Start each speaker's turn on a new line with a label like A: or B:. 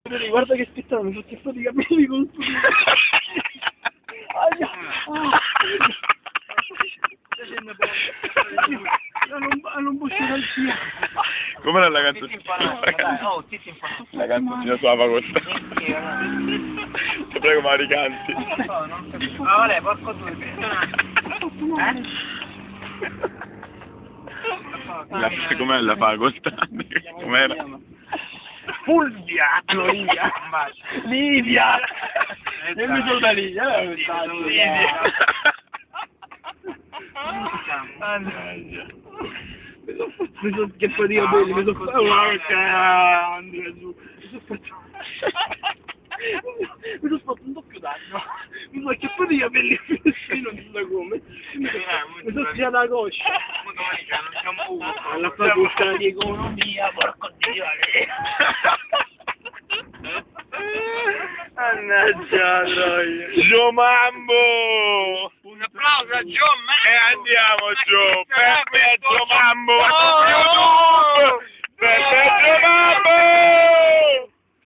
A: Guarda che spettacolo, mi sono schiaffato i capelli con tutto. Non posso uscire.
B: Com'era la canzoncina? La canzoncina sulla facoltà. Ti prego, ma ricanti.
C: Ma vabbè, porco tu.
B: Com'è la facoltà? Com'era?
A: Fulvia! No, Livia! Livia! E mi sono da lì, Livia! Mi sono schiaffato i capelli, mi sono fatto mi sono fatto un doppio danno, mi sono schiaffato i capelli non so come, mi sono tirato la coscia alla facoltà di economia, porco Dio. Mannaggia troia.
B: Gio Mambo!
C: Un applauso a Gio Mambo!
B: E andiamo Gio! Per me Gio Mambo!